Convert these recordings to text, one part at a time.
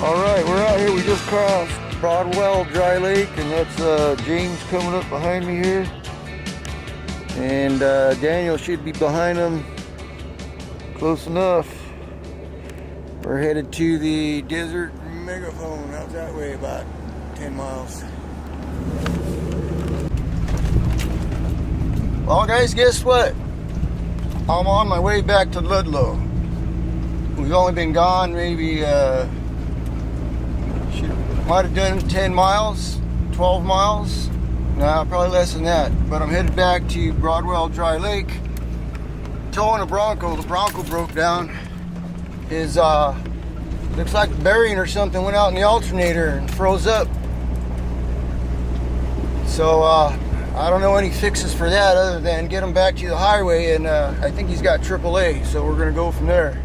Alright, we're out here. We just crossed Broadwell Dry Lake, and that's James coming up behind me here. And Daniel should be behind him close enough. We're headed to the desert Megaphone. Out that way about 10 miles. Well guys, guess what? I'm on my way back to Ludlow. We've only been gone maybe might have done 10 miles, 12 miles. No, probably less than that. But I'm headed back to Broadwell Dry Lake, towing a Bronco. The Bronco broke down. His looks like the bearing or something went out in the alternator and froze up. So I don't know any fixes for that other than get him back to the highway, and I think he's got AAA, so we're gonna go from there.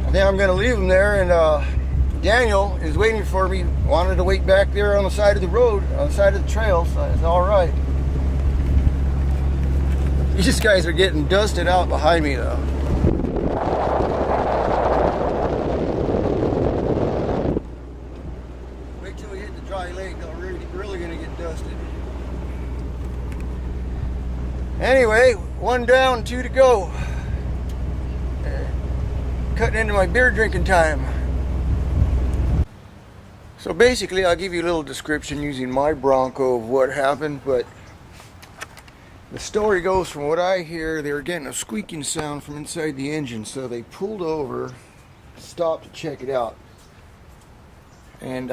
I think I'm gonna leave him there, and Daniel is waiting for me, wanted to wait back there on the side of the road, on the side of the trail, so it's alright. These guys are getting dusted out behind me though. Wait till we hit the dry lake, they're really gonna get dusted. Anyway, 1 down, 2 to go. Cutting into my beer drinking time. So basically, I'll give you a little description using my Bronco of what happened, but the story goes, from what I hear, they were getting a squeaking sound from inside the engine, so they pulled over, stopped to check it out. And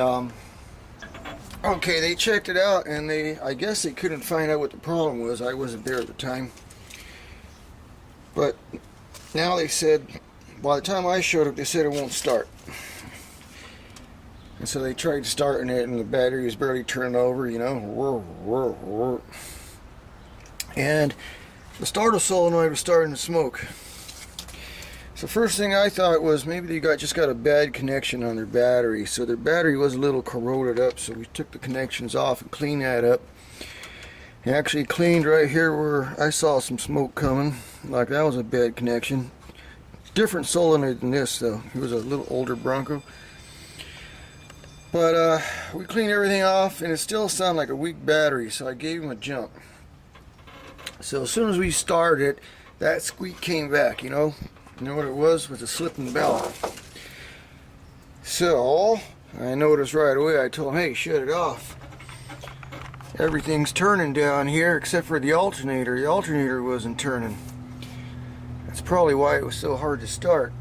okay, they checked it out, and I guess they couldn't find out what the problem was. I wasn't there at the time. But now they said, by the time I showed up, they said it won't start. And so they tried starting it, and the battery was barely turning over, you know. And the starter solenoid was starting to smoke. So first thing I thought was maybe they just got a bad connection on their battery. So their battery was a little corroded up, so we took the connections off and cleaned that up. And actually cleaned right here where I saw some smoke coming, like that was a bad connection. Different solenoid than this though. It was a little older Bronco. But we cleaned everything off, and it still sounded like a weak battery, so I gave him a jump. So as soon as we started, that squeak came back, you know. You know what it was? With a slip in the belt. So I noticed right away, I told him, hey, shut it off. Everything's turning down here except for the alternator. The alternator wasn't turning. That's probably why it was so hard to start.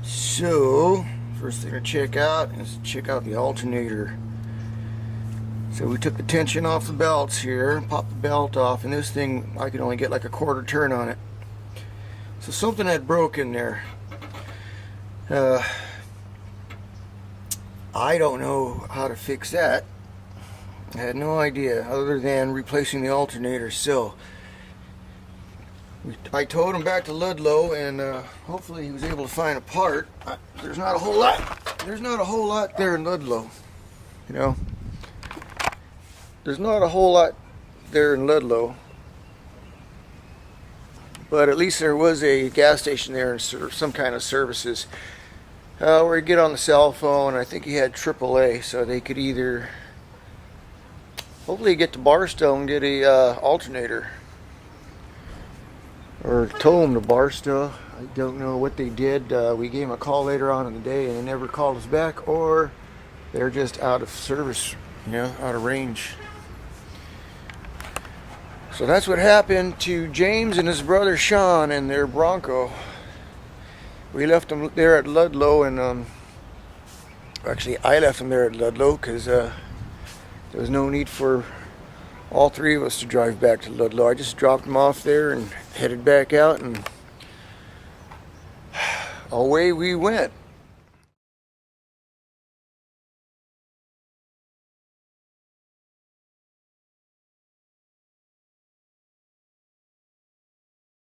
So first thing to check out is check out the alternator. So we took the tension off the belts here, popped the belt off, and this thing, I could only get like a quarter turn on it. So something had broken there. I don't know how to fix that. I had no idea other than replacing the alternator. So I towed him back to Ludlow, and hopefully he was able to find a part. There's not a whole lot. There's not a whole lot there in Ludlow, you know. There's not a whole lot there in Ludlow, but at least there was a gas station there and some kind of services where you get on the cell phone. I think he had AAA, so they could either hopefully get to Barstow and get a alternator, or tow him to Barstow. I don't know what they did. We gave him a call later on in the day, and they never called us back, or they're just out of service, you know, out of range. So that's what happened to James and his brother Sean and their Bronco. We left them there at Ludlow, and actually I left them there at Ludlow because there was no need for all three of us to drive back to Ludlow. I just dropped them off there and headed back out, and away we went.